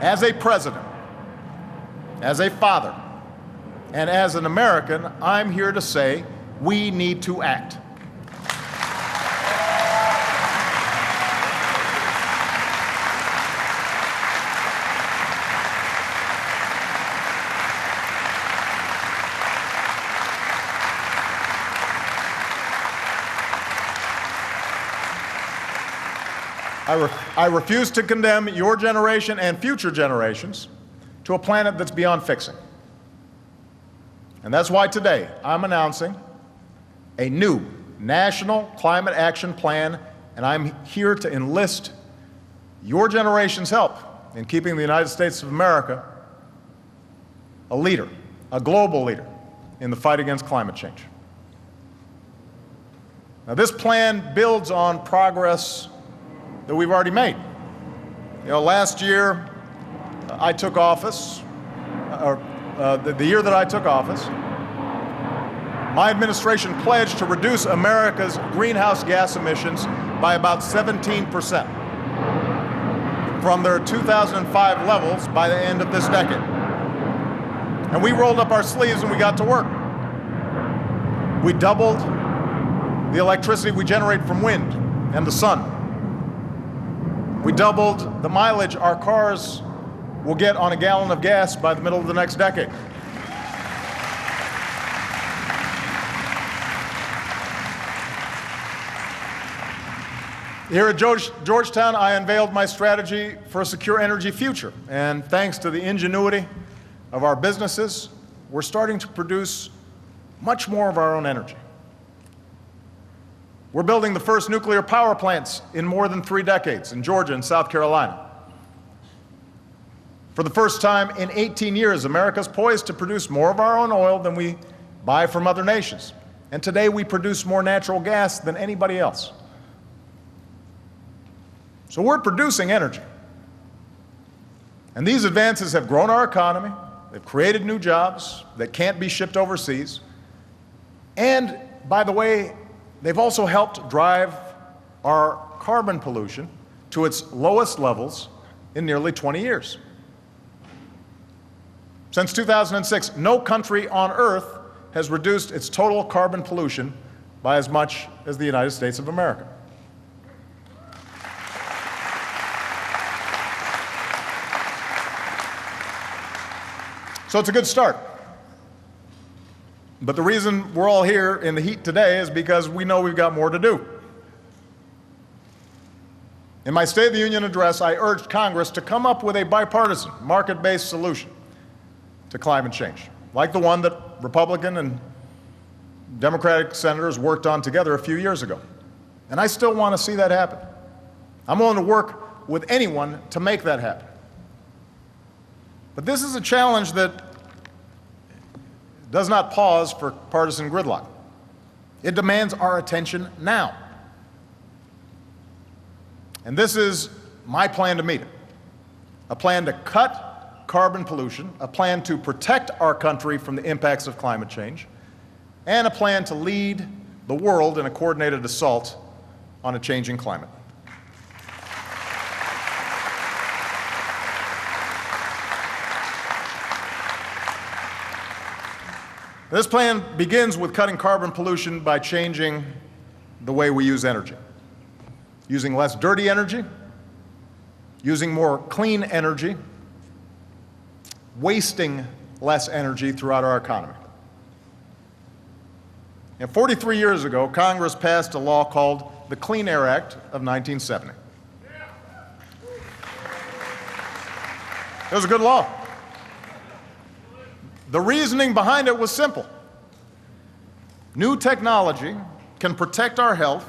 As a president, as a father, and as an American, I'm here to say we need to act. I refuse to condemn your generation and future generations to a planet that's beyond fixing. And that's why today I'm announcing a new national climate action plan, and I'm here to enlist your generation's help in keeping the United States of America a leader, a global leader in the fight against climate change. Now, this plan builds on progress that we've already made. You know, last year I took office, the year that I took office, my administration pledged to reduce America's greenhouse gas emissions by about 17% from their 2005 levels by the end of this decade. And we rolled up our sleeves and we got to work. We doubled the electricity we generate from wind and the sun. We doubled the mileage our cars will get on a gallon of gas by the middle of the next decade. Here at Georgetown, I unveiled my strategy for a secure energy future. And thanks to the ingenuity of our businesses, we're starting to produce much more of our own energy. We're building the first nuclear power plants in more than 3 decades in Georgia and South Carolina. For the first time in 18 years, America's poised to produce more of our own oil than we buy from other nations. And today we produce more natural gas than anybody else. So we're producing energy. And these advances have grown our economy, they've created new jobs that can't be shipped overseas, and, by the way, they've also helped drive our carbon pollution to its lowest levels in nearly 20 years. Since 2006, no country on Earth has reduced its total carbon pollution by as much as the United States of America. So it's a good start. But the reason we're all here in the heat today is because we know we've got more to do. In my State of the Union address, I urged Congress to come up with a bipartisan, market-based solution to climate change, like the one that Republican and Democratic senators worked on together a few years ago. And I still want to see that happen. I'm willing to work with anyone to make that happen. But this is a challenge that does not pause for partisan gridlock. It demands our attention now. And this is my plan to meet it. A plan to cut carbon pollution, a plan to protect our country from the impacts of climate change, and a plan to lead the world in a coordinated assault on a changing climate. This plan begins with cutting carbon pollution by changing the way we use energy. Using less dirty energy, using more clean energy, wasting less energy throughout our economy. And 43 years ago, Congress passed a law called the Clean Air Act of 1970. It was a good law. The reasoning behind it was simple. New technology can protect our health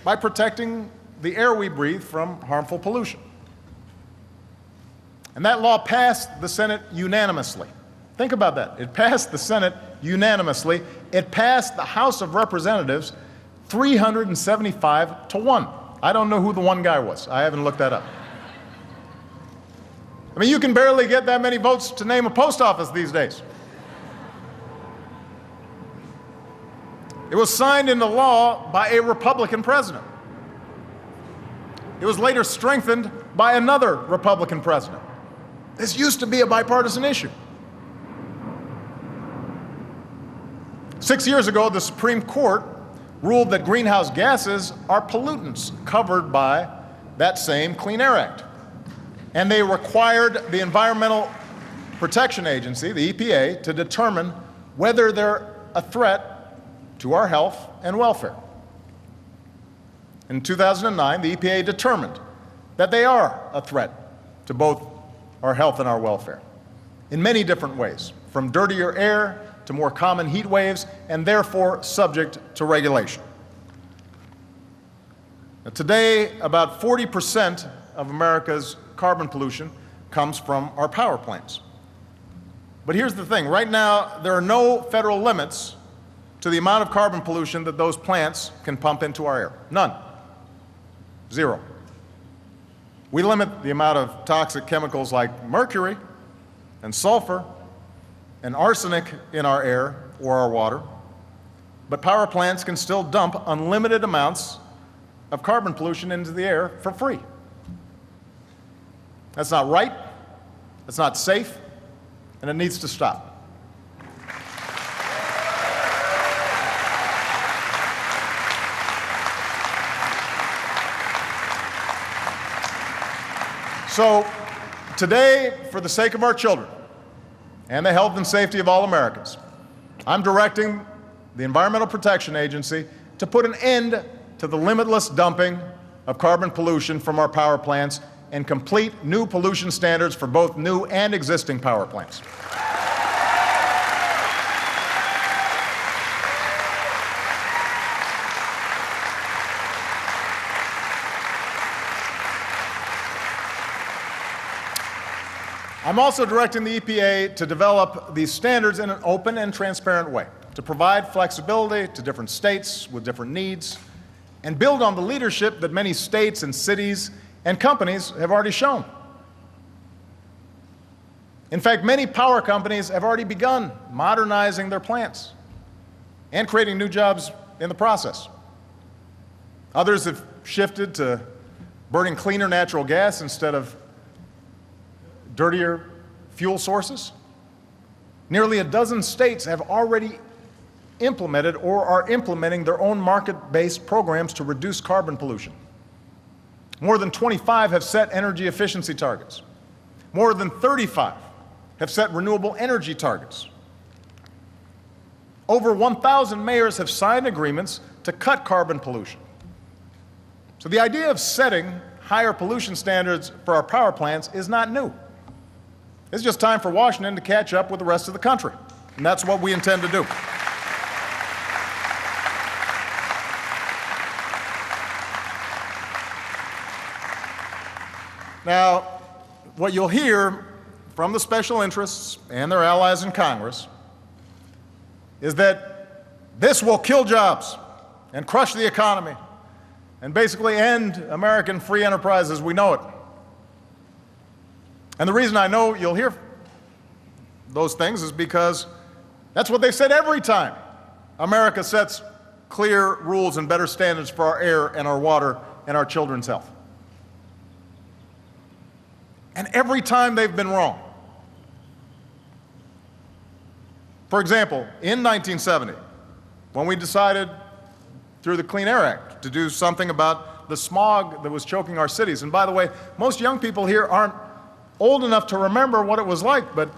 by protecting the air we breathe from harmful pollution. And that law passed the Senate unanimously. Think about that. It passed the Senate unanimously. It passed the House of Representatives 375 to 1. I don't know who the one guy was. I haven't looked that up. I mean, you can barely get that many votes to name a post office these days. It was signed into law by a Republican president. It was later strengthened by another Republican president. This used to be a bipartisan issue. 6 years ago, the Supreme Court ruled that greenhouse gases are pollutants covered by that same Clean Air Act. And they required the Environmental Protection Agency, the EPA, to determine whether they're a threat to our health and welfare. In 2009, the EPA determined that they are a threat to both our health and our welfare in many different ways, from dirtier air to more common heat waves, and therefore subject to regulation. Now, today, about 40% of America's carbon pollution comes from our power plants. But here's the thing, right now, there are no federal limits to the amount of carbon pollution that those plants can pump into our air. None. Zero. We limit the amount of toxic chemicals like mercury and sulfur and arsenic in our air or our water, but power plants can still dump unlimited amounts of carbon pollution into the air for free. That's not right, that's not safe, and it needs to stop. So today, for the sake of our children and the health and safety of all Americans, I'm directing the Environmental Protection Agency to put an end to the limitless dumping of carbon pollution from our power plants and complete new pollution standards for both new and existing power plants. I'm also directing the EPA to develop these standards in an open and transparent way, to provide flexibility to different states with different needs, and build on the leadership that many states and cities and companies have already shown. In fact, many power companies have already begun modernizing their plants and creating new jobs in the process. Others have shifted to burning cleaner natural gas instead of dirtier fuel sources. Nearly a dozen states have already implemented or are implementing their own market-based programs to reduce carbon pollution. More than 25 have set energy efficiency targets. More than 35 have set renewable energy targets. Over 1,000 mayors have signed agreements to cut carbon pollution. So the idea of setting higher pollution standards for our power plants is not new. It's just time for Washington to catch up with the rest of the country, and that's what we intend to do. Now, what you'll hear from the special interests and their allies in Congress is that this will kill jobs and crush the economy and basically end American free enterprise as we know it. And the reason I know you'll hear those things is because that's what they said every time America sets clear rules and better standards for our air and our water and our children's health. And every time they've been wrong. For example, in 1970, when we decided through the Clean Air Act to do something about the smog that was choking our cities, and by the way, most young people here aren't old enough to remember what it was like, but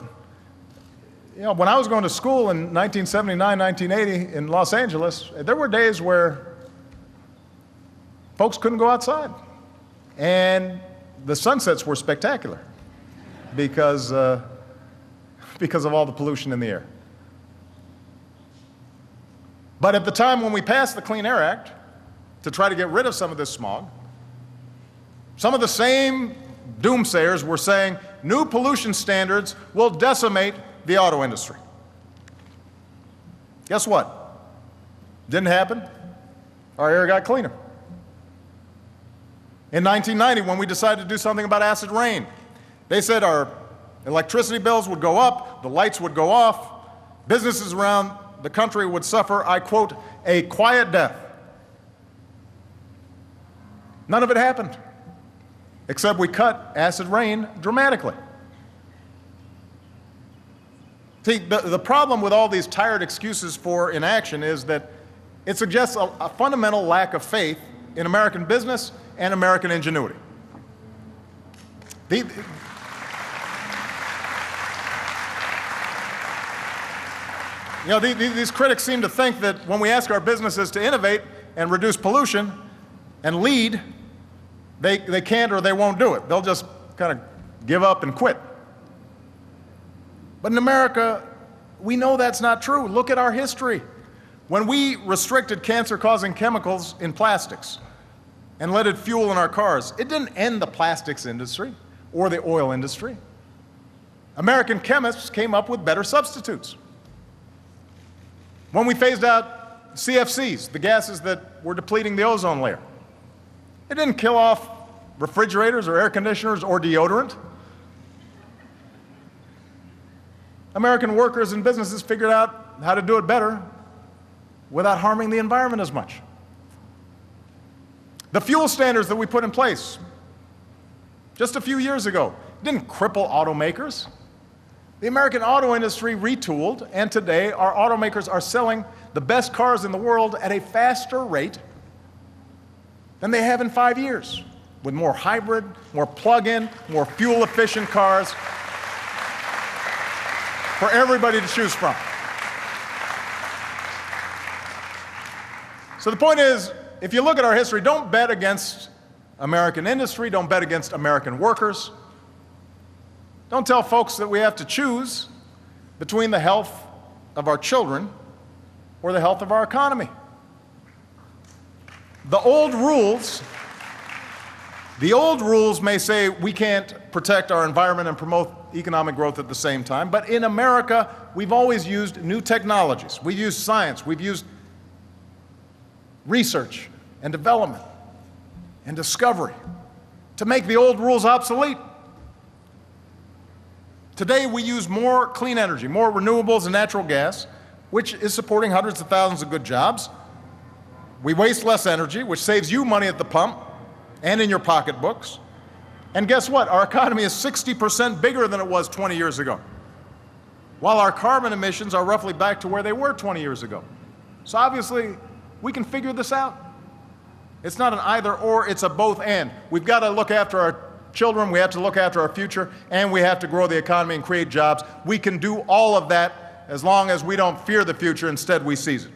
when I was going to school in 1979, 1980 in Los Angeles, there were days where folks couldn't go outside. And the sunsets were spectacular because of all the pollution in the air. But at the time when we passed the Clean Air Act to try to get rid of some of this smog, some of the same doomsayers were saying new pollution standards will decimate the auto industry. Guess what? Didn't happen. Our air got cleaner. In 1990, when we decided to do something about acid rain, they said our electricity bills would go up, the lights would go off, businesses around the country would suffer, I quote, a quiet death. None of it happened, except we cut acid rain dramatically. See, the problem with all these tired excuses for inaction is that it suggests a fundamental lack of faith in American business and American ingenuity. These critics seem to think that when we ask our businesses to innovate and reduce pollution and lead, they can't or they won't do it. They'll just kind of give up and quit. But in America, we know that's not true. Look at our history. When we restricted cancer-causing chemicals in plastics and let it fuel in our cars, it didn't end the plastics industry or the oil industry. American chemists came up with better substitutes. When we phased out CFCs, the gases that were depleting the ozone layer, it didn't kill off refrigerators or air conditioners or deodorant. American workers and businesses figured out how to do it better without harming the environment as much. The fuel standards that we put in place just a few years ago didn't cripple automakers. The American auto industry retooled, and today our automakers are selling the best cars in the world at a faster rate than they have in 5 years, with more hybrid, more plug-in, more fuel-efficient cars for everybody to choose from. So the point is, if you look at our history, don't bet against American industry, don't bet against American workers. Don't tell folks that we have to choose between the health of our children or the health of our economy. The old rules may say we can't protect our environment and promote economic growth at the same time, but in America, we've always used new technologies. We've used science, we've used research and development and discovery to make the old rules obsolete. Today, we use more clean energy, more renewables and natural gas, which is supporting hundreds of thousands of good jobs. We waste less energy, which saves you money at the pump and in your pocketbooks. And guess what? Our economy is 60% bigger than it was 20 years ago, while our carbon emissions are roughly back to where they were 20 years ago. So obviously, we can figure this out. It's not an either or, it's a both and. We've got to look after our children, we have to look after our future, and we have to grow the economy and create jobs. We can do all of that as long as we don't fear the future, instead we seize it.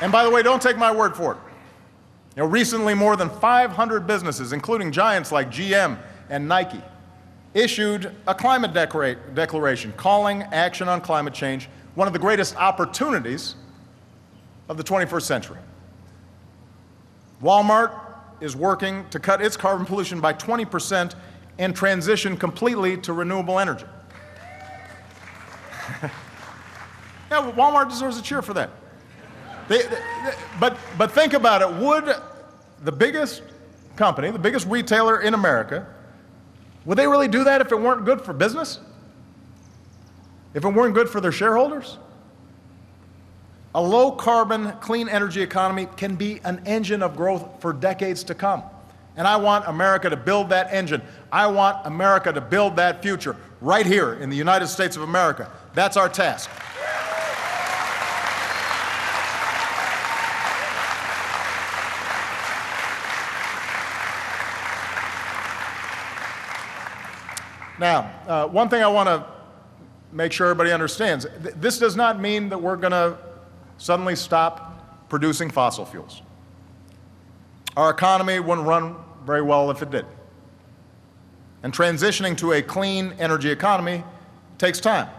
And by the way, don't take my word for it. Recently, more than 500 businesses, including giants like GM and Nike, issued a climate declaration calling action on climate change one of the greatest opportunities of the 21st century. Walmart is working to cut its carbon pollution by 20% and transition completely to renewable energy. Yeah, Walmart deserves a cheer for that. But think about it. Would the biggest company, the biggest retailer in America, would they really do that if it weren't good for business? If it weren't good for their shareholders? A low-carbon, clean energy economy can be an engine of growth for decades to come. And I want America to build that engine. I want America to build that future right here in the United States of America. That's our task. Now, one thing I want to make sure everybody understands, this does not mean that we're going to suddenly stop producing fossil fuels. Our economy wouldn't run very well if it did. And transitioning to a clean energy economy takes time.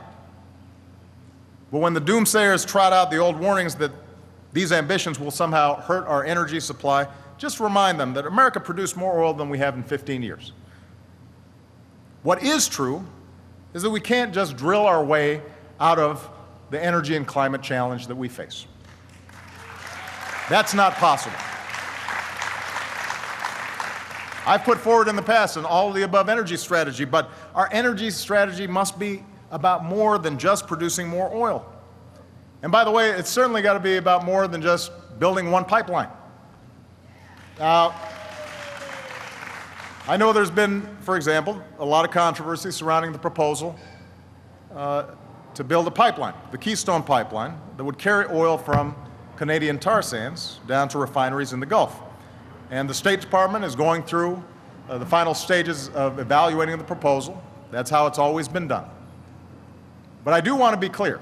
But when the doomsayers trot out the old warnings that these ambitions will somehow hurt our energy supply, just remind them that America produced more oil than we have in 15 years. What is true is that we can't just drill our way out of the energy and climate challenge that we face. That's not possible. I've put forward in the past an all-of-the-above energy strategy, but our energy strategy must be about more than just producing more oil. And by the way, it's certainly got to be about more than just building one pipeline. Now, I know there's been, for example, a lot of controversy surrounding the proposal to build a pipeline, the Keystone Pipeline, that would carry oil from Canadian tar sands down to refineries in the Gulf. And the State Department is going through the final stages of evaluating the proposal. That's how it's always been done. But I do want to be clear.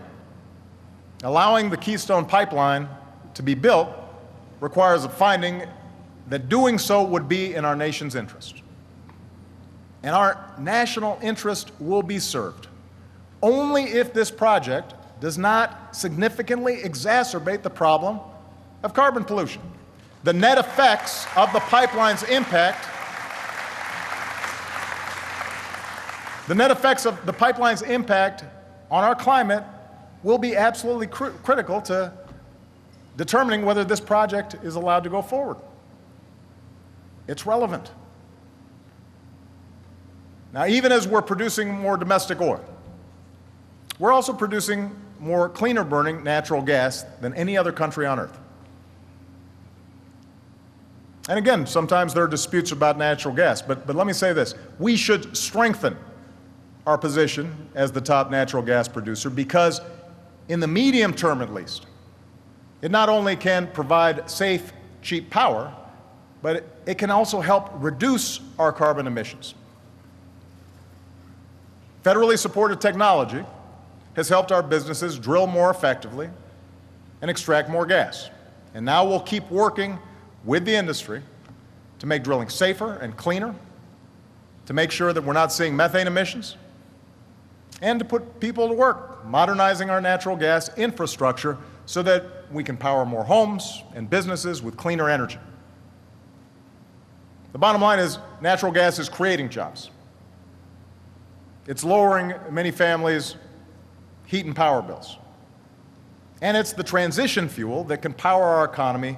Allowing the Keystone Pipeline to be built requires a finding that doing so would be in our nation's interest. And our national interest will be served only if this project does not significantly exacerbate the problem of carbon pollution. The net effects of the pipeline's impact on our climate will be absolutely critical to determining whether this project is allowed to go forward. It's relevant. Now, even as we're producing more domestic oil, we're also producing more cleaner burning natural gas than any other country on earth. And again, sometimes there are disputes about natural gas, but let me say this. We should strengthen our position as the top natural gas producer because in the medium term at least, it not only can provide safe, cheap power, but it can also help reduce our carbon emissions. Federally supported technology has helped our businesses drill more effectively and extract more gas. And now we'll keep working with the industry to make drilling safer and cleaner, to make sure that we're not seeing methane emissions, and to put people to work, modernizing our natural gas infrastructure so that we can power more homes and businesses with cleaner energy. The bottom line is natural gas is creating jobs. It's lowering many families' heat and power bills. And it's the transition fuel that can power our economy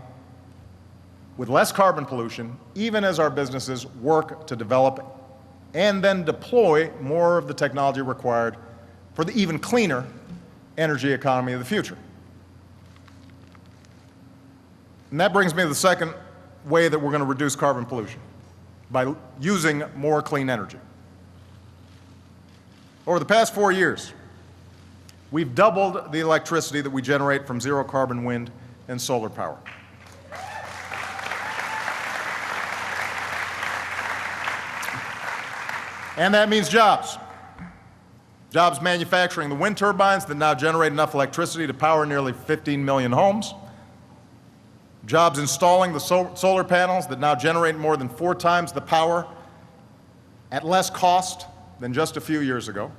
with less carbon pollution, even as our businesses work to develop and then deploy more of the technology required for the even cleaner energy economy of the future. And that brings me to the second way that we're going to reduce carbon pollution, by using more clean energy. Over the past 4 years, we've doubled the electricity that we generate from zero carbon wind and solar power. And that means jobs. Jobs manufacturing the wind turbines that now generate enough electricity to power nearly 15 million homes. Jobs installing the solar panels that now generate more than 4 times the power at less cost than just a few years ago.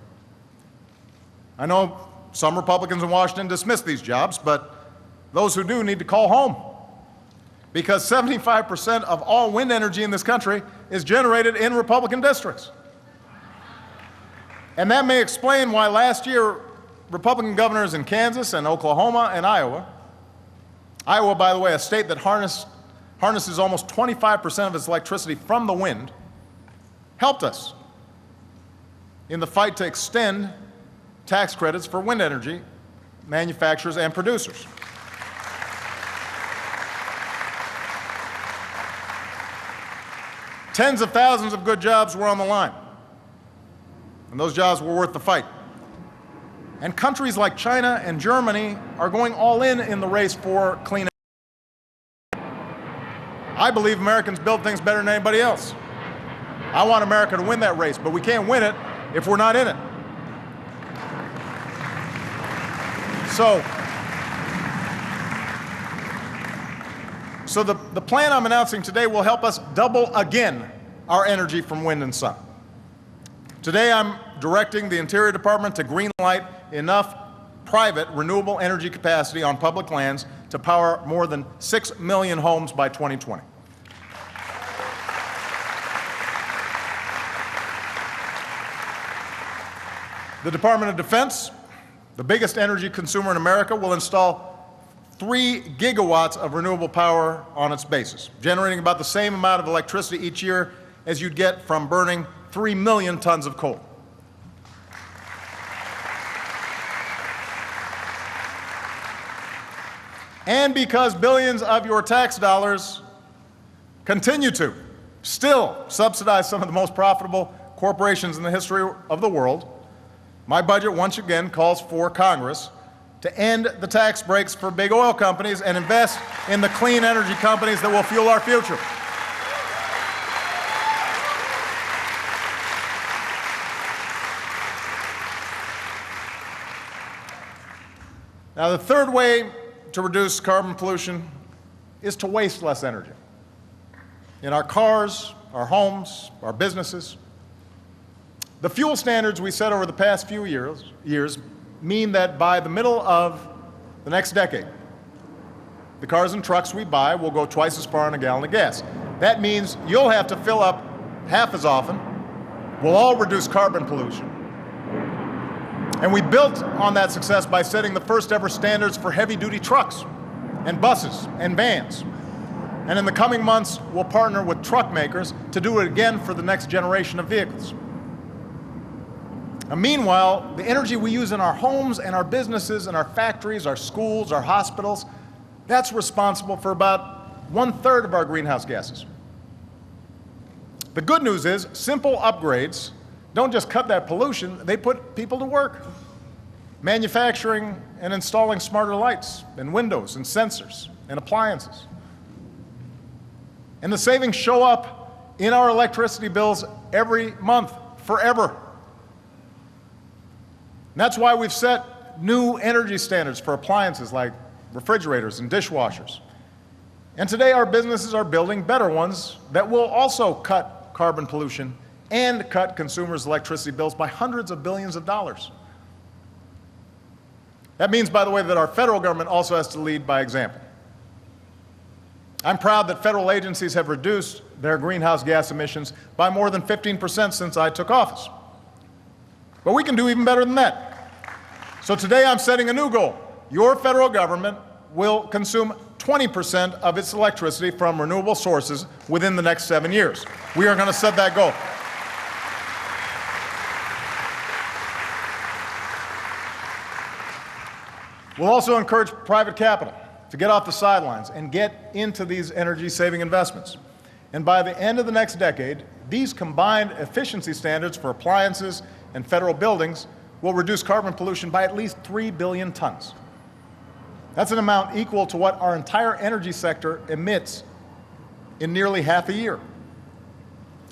I know some Republicans in Washington dismiss these jobs, but those who do need to call home, because 75% of all wind energy in this country is generated in Republican districts. And that may explain why last year Republican governors in Kansas and Oklahoma and Iowa, by the way, a state that harnesses almost 25% of its electricity from the wind, helped us in the fight to extend tax credits for wind energy manufacturers and producers. Tens of thousands of good jobs were on the line, and those jobs were worth the fight. And countries like China and Germany are going all in the race for clean energy. I believe Americans build things better than anybody else. I want America to win that race, but we can't win it if we're not in it. So the plan I'm announcing today will help us double again our energy from wind and sun. Today I'm directing the Interior Department to greenlight enough private renewable energy capacity on public lands to power more than 6 million homes by 2020. The Department of Defense, the biggest energy consumer in America, will install 3 gigawatts of renewable power on its bases, generating about the same amount of electricity each year as you'd get from burning 3 million tons of coal. and because billions of your tax dollars continue to still subsidize some of the most profitable corporations in the history of the world, my budget once again calls for Congress to end the tax breaks for big oil companies and invest in the clean energy companies that will fuel our future. Now, the third way to reduce carbon pollution is to waste less energy in our cars, our homes, our businesses. The fuel standards we set over the past few years mean that by the middle of the next decade, the cars and trucks we buy will go twice as far on a gallon of gas. That means you'll have to fill up half as often. We'll all reduce carbon pollution. And we built on that success by setting the first ever standards for heavy-duty trucks and buses and vans. And in the coming months, we'll partner with truck makers to do it again for the next generation of vehicles. Now, meanwhile, the energy we use in our homes and our businesses and our factories, our schools, our hospitals, that's responsible for about 1/3 of our greenhouse gases. The good news is simple upgrades don't just cut that pollution, they put people to work, manufacturing and installing smarter lights and windows and sensors and appliances. And the savings show up in our electricity bills every month, forever. And that's why we've set new energy standards for appliances like refrigerators and dishwashers. And today our businesses are building better ones that will also cut carbon pollution and cut consumers' electricity bills by hundreds of billions of dollars. That means, by the way, that our federal government also has to lead by example. I'm proud that federal agencies have reduced their greenhouse gas emissions by more than 15% since I took office. But we can do even better than that. So today I'm setting a new goal. Your federal government will consume 20% of its electricity from renewable sources within the next 7 years. We are going to set that goal. We'll also encourage private capital to get off the sidelines and get into these energy-saving investments. And by the end of the next decade, these combined efficiency standards for appliances and federal buildings will reduce carbon pollution by at least 3 billion tons. That's an amount equal to what our entire energy sector emits in nearly half a year.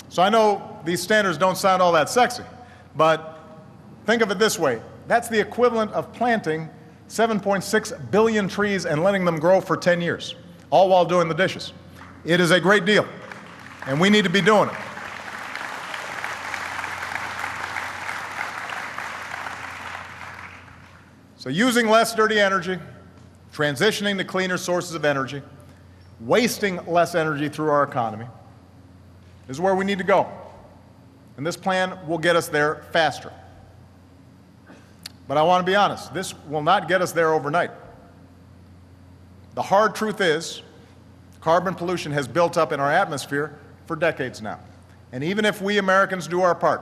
So I know these standards don't sound all that sexy, but think of it this way. That's the equivalent of planting 7.6 billion trees and letting them grow for 10 years, all while doing the dishes. It is a great deal, and we need to be doing it. So using less dirty energy, transitioning to cleaner sources of energy, wasting less energy through our economy is where we need to go. And this plan will get us there faster. But I want to be honest, this will not get us there overnight. The hard truth is, carbon pollution has built up in our atmosphere for decades now. And even if we Americans do our part,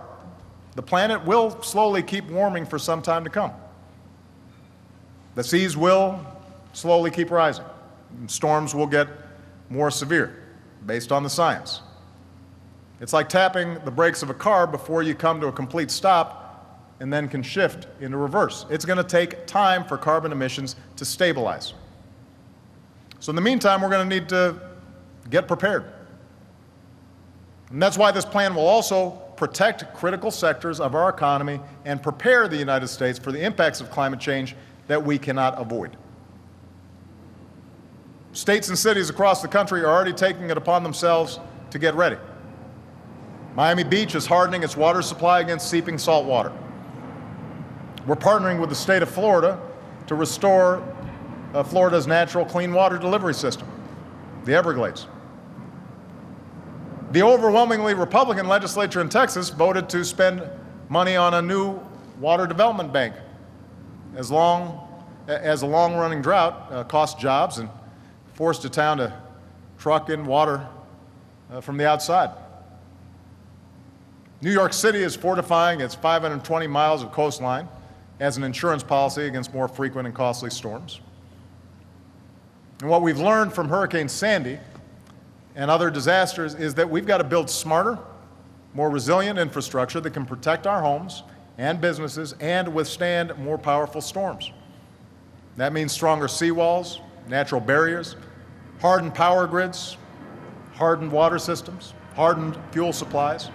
the planet will slowly keep warming for some time to come. The seas will slowly keep rising. And storms will get more severe, based on the science. It's like tapping the brakes of a car before you come to a complete stop and then can shift into reverse. It's going to take time for carbon emissions to stabilize. So in the meantime, we're going to need to get prepared. And that's why this plan will also protect critical sectors of our economy and prepare the United States for the impacts of climate change that we cannot avoid. States and cities across the country are already taking it upon themselves to get ready. Miami Beach is hardening its water supply against seeping salt water. We're partnering with the state of Florida to restore Florida's natural clean water delivery system, the Everglades. The overwhelmingly Republican legislature in Texas voted to spend money on a new water development bank as a long-running drought cost jobs and forced a town to truck in water from the outside. New York City is fortifying its 520 miles of coastline as an insurance policy against more frequent and costly storms. And what we've learned from Hurricane Sandy and other disasters is that we've got to build smarter, more resilient infrastructure that can protect our homes and businesses and withstand more powerful storms. That means stronger seawalls, natural barriers, hardened power grids, hardened water systems, hardened fuel supplies.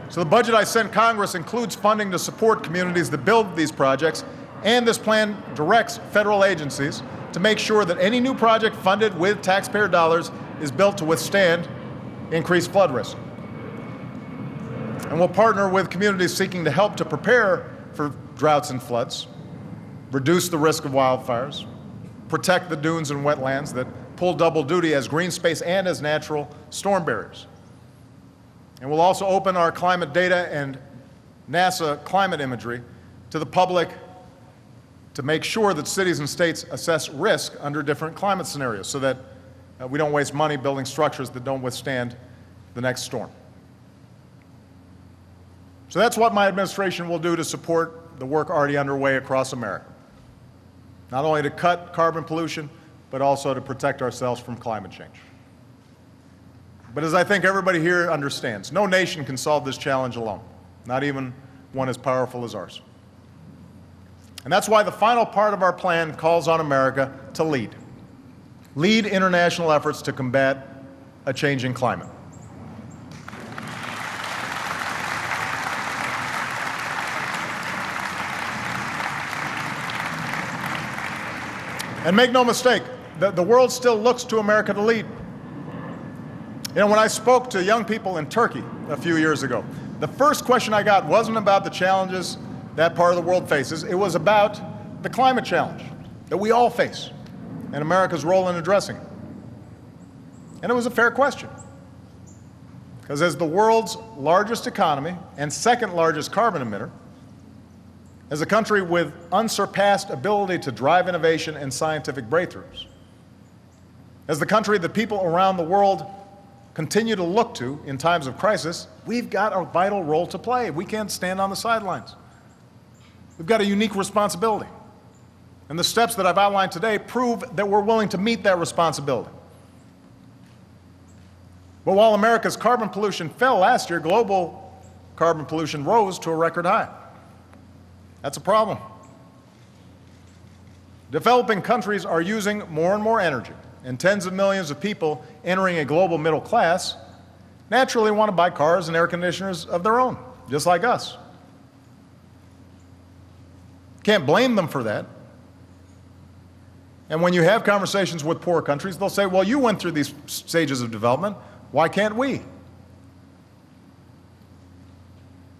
So the budget I sent Congress includes funding to support communities that build these projects, and this plan directs federal agencies to make sure that any new project funded with taxpayer dollars is built to withstand increased flood risk. And we'll partner with communities seeking to help to prepare for droughts and floods, reduce the risk of wildfires, protect the dunes and wetlands that pull double duty as green space and as natural storm barriers. And we'll also open our climate data and NASA climate imagery to the public to make sure that cities and states assess risk under different climate scenarios so that we don't waste money building structures that don't withstand the next storm. So that's what my administration will do to support the work already underway across America, not only to cut carbon pollution, but also to protect ourselves from climate change. But as I think everybody here understands, no nation can solve this challenge alone, not even one as powerful as ours. And that's why the final part of our plan calls on America to lead international efforts to combat a changing climate. And make no mistake, the world still looks to America to lead. You know, when I spoke to young people in Turkey a few years ago, the first question I got wasn't about the challenges that part of the world faces. It was about the climate challenge that we all face and America's role in addressing it. And it was a fair question. Because as the world's largest economy and second largest carbon emitter, as a country with unsurpassed ability to drive innovation and scientific breakthroughs, as the country that people around the world continue to look to in times of crisis, we've got a vital role to play. We can't stand on the sidelines. We've got a unique responsibility. And the steps that I've outlined today prove that we're willing to meet that responsibility. But while America's carbon pollution fell last year, global carbon pollution rose to a record high. That's a problem. Developing countries are using more and more energy, and tens of millions of people entering a global middle class naturally want to buy cars and air conditioners of their own, just like us. Can't blame them for that. And when you have conversations with poor countries, they'll say, well, you went through these stages of development, why can't we?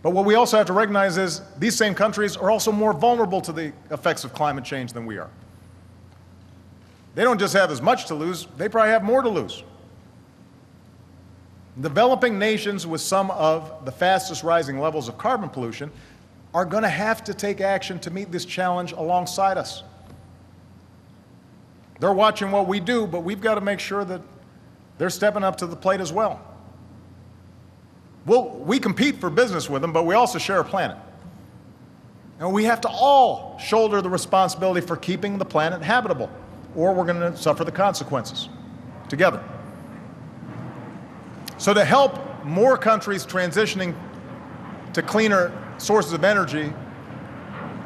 But what we also have to recognize is these same countries are also more vulnerable to the effects of climate change than we are. They don't just have as much to lose, they probably have more to lose. Developing nations with some of the fastest rising levels of carbon pollution are going to have to take action to meet this challenge alongside us. They're watching what we do, but we've got to make sure that they're stepping up to the plate as well. We compete for business with them, but we also share a planet. And we have to all shoulder the responsibility for keeping the planet habitable, or we're going to suffer the consequences together. So to help more countries transitioning to cleaner sources of energy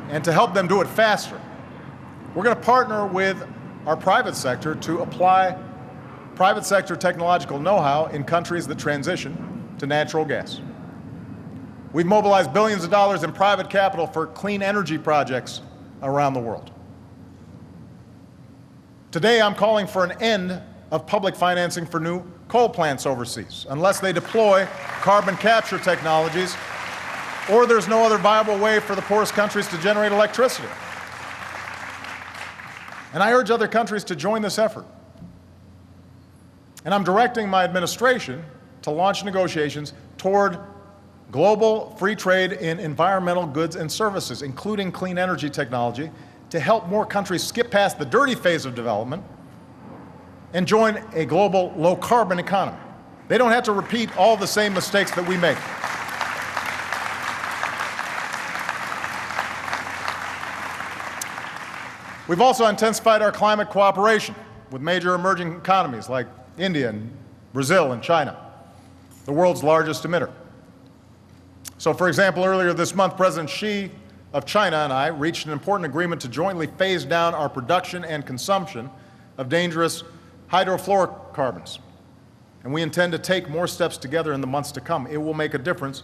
and to help them do it faster, we're going to partner with our private sector to apply private sector technological know-how in countries that transition to natural gas. We've mobilized billions of dollars in private capital for clean energy projects around the world. Today, I'm calling for an end of public financing for new coal plants overseas, unless they deploy carbon capture technologies or there's no other viable way for the poorest countries to generate electricity. And I urge other countries to join this effort. And I'm directing my administration to launch negotiations toward global free trade in environmental goods and services, including clean energy technology, to help more countries skip past the dirty phase of development and join a global low-carbon economy. They don't have to repeat all the same mistakes that we make. We've also intensified our climate cooperation with major emerging economies like India and Brazil and China, the world's largest emitter. So, for example, earlier this month, President Xi of China and I reached an important agreement to jointly phase down our production and consumption of dangerous hydrofluorocarbons. And we intend to take more steps together in the months to come. It will make a difference.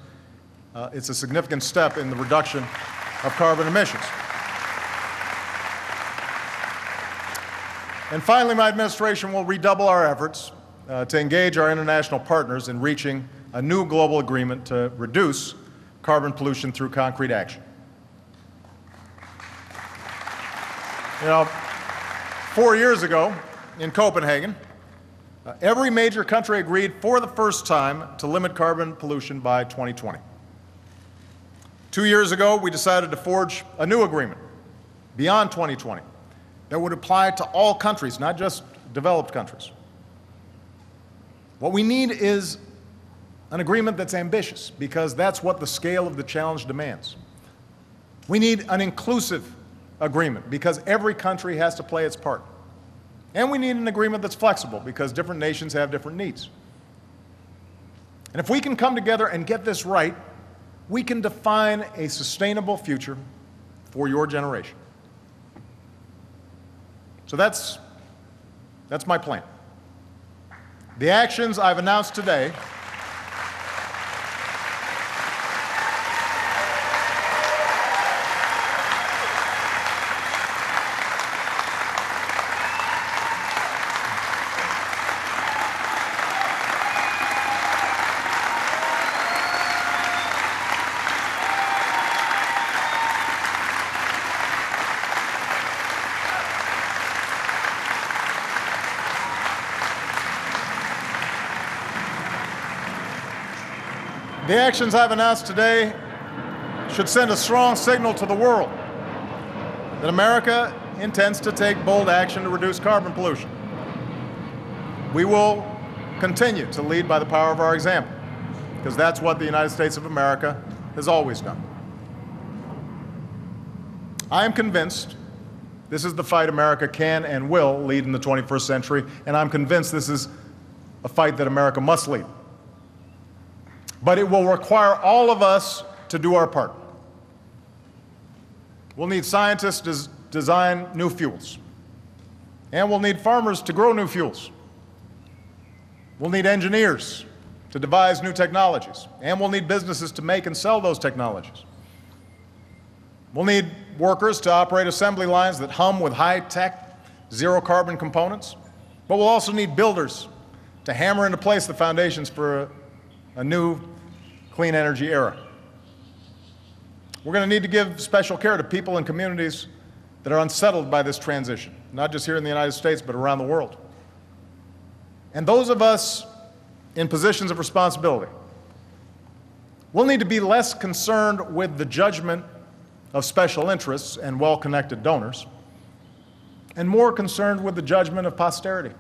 It's a significant step in the reduction of carbon emissions. And finally, my administration will redouble our efforts to engage our international partners in reaching a new global agreement to reduce carbon pollution through concrete action. You know, 4 years ago in Copenhagen, every major country agreed for the first time to limit carbon pollution by 2020. 2 years ago, we decided to forge a new agreement beyond 2020 that would apply to all countries, not just developed countries. What we need is an agreement that's ambitious, because that's what the scale of the challenge demands. We need an inclusive agreement, because every country has to play its part. And we need an agreement that's flexible, because different nations have different needs. And if we can come together and get this right, we can define a sustainable future for your generation. So that's my plan. The actions I've announced today should send a strong signal to the world that America intends to take bold action to reduce carbon pollution. We will continue to lead by the power of our example, because that's what the United States of America has always done. I am convinced this is the fight America can and will lead in the 21st century, and I'm convinced this is a fight that America must lead. But it will require all of us to do our part. We'll need scientists to design new fuels. And we'll need farmers to grow new fuels. We'll need engineers to devise new technologies. And we'll need businesses to make and sell those technologies. We'll need workers to operate assembly lines that hum with high-tech, zero-carbon components. But we'll also need builders to hammer into place the foundations for a new clean energy era. We're going to need to give special care to people and communities that are unsettled by this transition, not just here in the United States, but around the world. And those of us in positions of responsibility, we'll need to be less concerned with the judgment of special interests and well-connected donors, and more concerned with the judgment of posterity.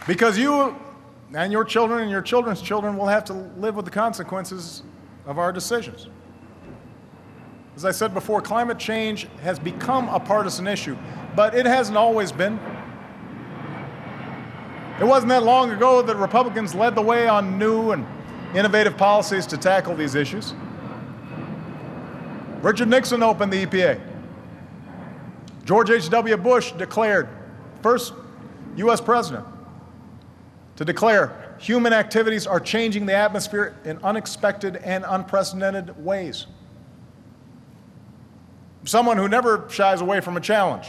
Because you and your children's children will have to live with the consequences of our decisions. As I said before, climate change has become a partisan issue, but it hasn't always been. It wasn't that long ago that Republicans led the way on new and innovative policies to tackle these issues. Richard Nixon opened the EPA. George H.W. Bush declared, first U.S. president, to declare human activities are changing the atmosphere in unexpected and unprecedented ways. Someone who never shies away from a challenge,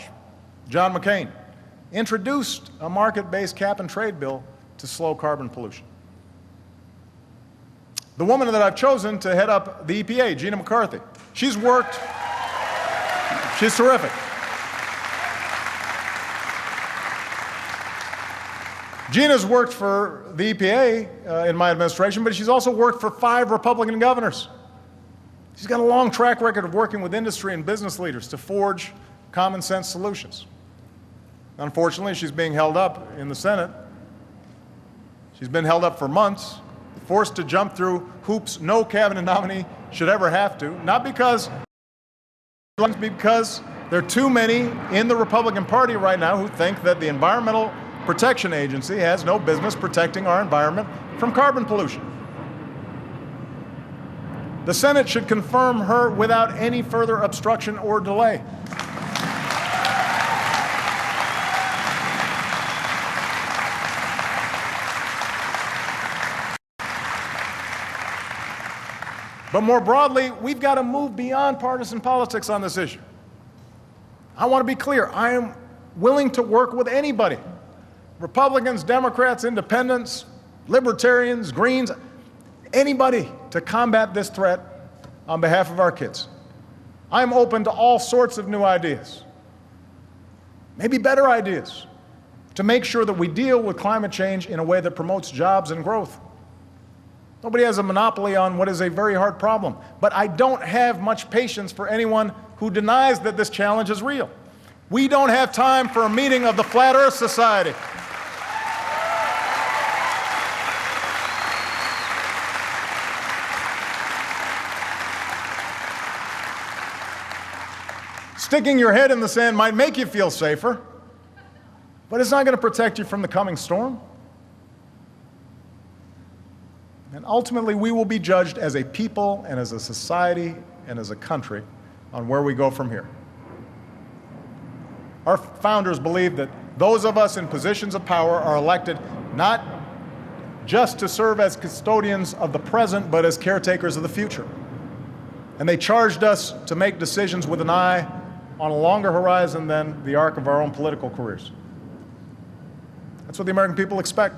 John McCain, introduced a market-based cap-and-trade bill to slow carbon pollution. The woman that I've chosen to head up the EPA, Gina McCarthy, she's terrific. Gina's worked for the EPA in my administration, but she's also worked for 5 Republican governors. She's got a long track record of working with industry and business leaders to forge common sense solutions. Unfortunately, she's being held up in the Senate. She's been held up for months, forced to jump through hoops no cabinet nominee should ever have to, not because there are too many in the Republican Party right now who think that the Environmental Protection Agency has no business protecting our environment from carbon pollution. The Senate should confirm her without any further obstruction or delay. But more broadly, we've got to move beyond partisan politics on this issue. I want to be clear. I am willing to work with anybody. Republicans, Democrats, Independents, Libertarians, Greens, anybody to combat this threat on behalf of our kids. I'm open to all sorts of new ideas, maybe better ideas, to make sure that we deal with climate change in a way that promotes jobs and growth. Nobody has a monopoly on what is a very hard problem, but I don't have much patience for anyone who denies that this challenge is real. We don't have time for a meeting of the Flat Earth Society. Sticking your head in the sand might make you feel safer, but it's not going to protect you from the coming storm. And ultimately, we will be judged as a people and as a society and as a country on where we go from here. Our founders believed that those of us in positions of power are elected not just to serve as custodians of the present, but as caretakers of the future. And they charged us to make decisions with an eye on a longer horizon than the arc of our own political careers. That's what the American people expect.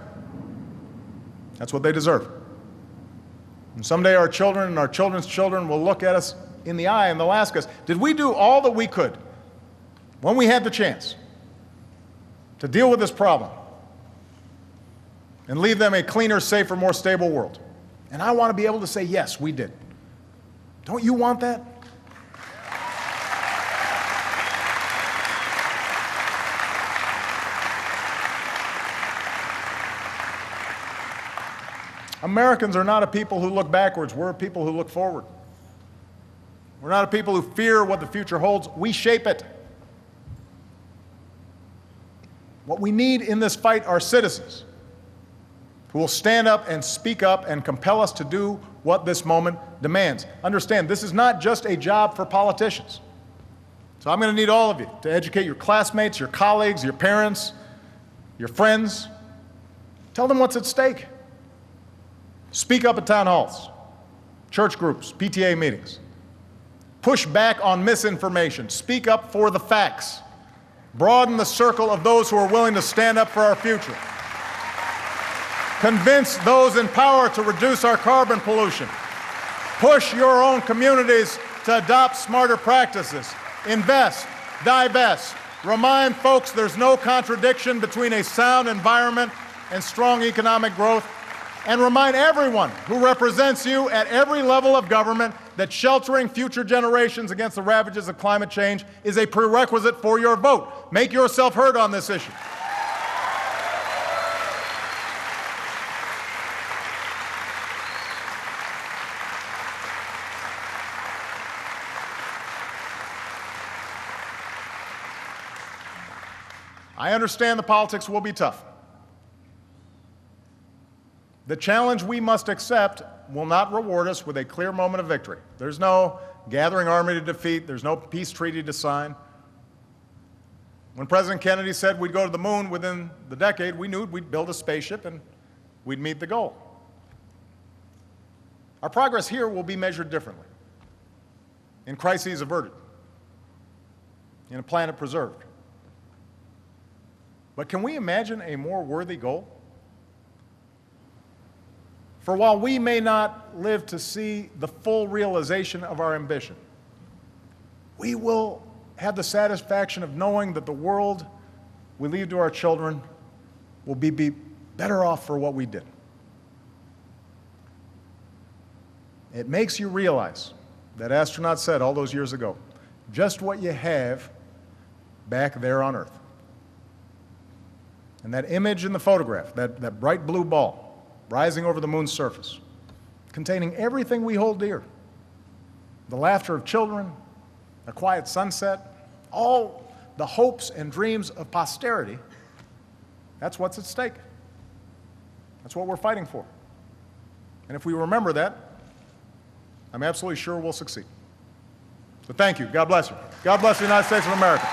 That's what they deserve. And someday our children and our children's children will look at us in the eye and they'll ask us, did we do all that we could when we had the chance to deal with this problem and leave them a cleaner, safer, more stable world? And I want to be able to say, yes, we did. Don't you want that? Americans are not a people who look backwards. We're a people who look forward. We're not a people who fear what the future holds. We shape it. What we need in this fight are citizens who will stand up and speak up and compel us to do what this moment demands. Understand, this is not just a job for politicians. So I'm going to need all of you to educate your classmates, your colleagues, your parents, your friends. Tell them what's at stake. Speak up at town halls, church groups, PTA meetings. Push back on misinformation. Speak up for the facts. Broaden the circle of those who are willing to stand up for our future. Convince those in power to reduce our carbon pollution. Push your own communities to adopt smarter practices. Invest, divest. Remind folks there's no contradiction between a sound environment and strong economic growth. And remind everyone who represents you at every level of government that sheltering future generations against the ravages of climate change is a prerequisite for your vote. Make yourself heard on this issue. I understand the politics will be tough. The challenge we must accept will not reward us with a clear moment of victory. There's no gathering army to defeat. There's no peace treaty to sign. When President Kennedy said we'd go to the moon within the decade, we knew we'd build a spaceship and we'd meet the goal. Our progress here will be measured differently. In crises averted, in a planet preserved. But can we imagine a more worthy goal? For while we may not live to see the full realization of our ambition, we will have the satisfaction of knowing that the world we leave to our children will be better off for what we did. It makes you realize, that astronaut said all those years ago, just what you have back there on Earth. And that image in the photograph, that bright blue ball, rising over the moon's surface, containing everything we hold dear, the laughter of children, a quiet sunset, all the hopes and dreams of posterity. That's what's at stake. That's what we're fighting for. And if we remember that, I'm absolutely sure we'll succeed. So thank you. God bless you. God bless the United States of America.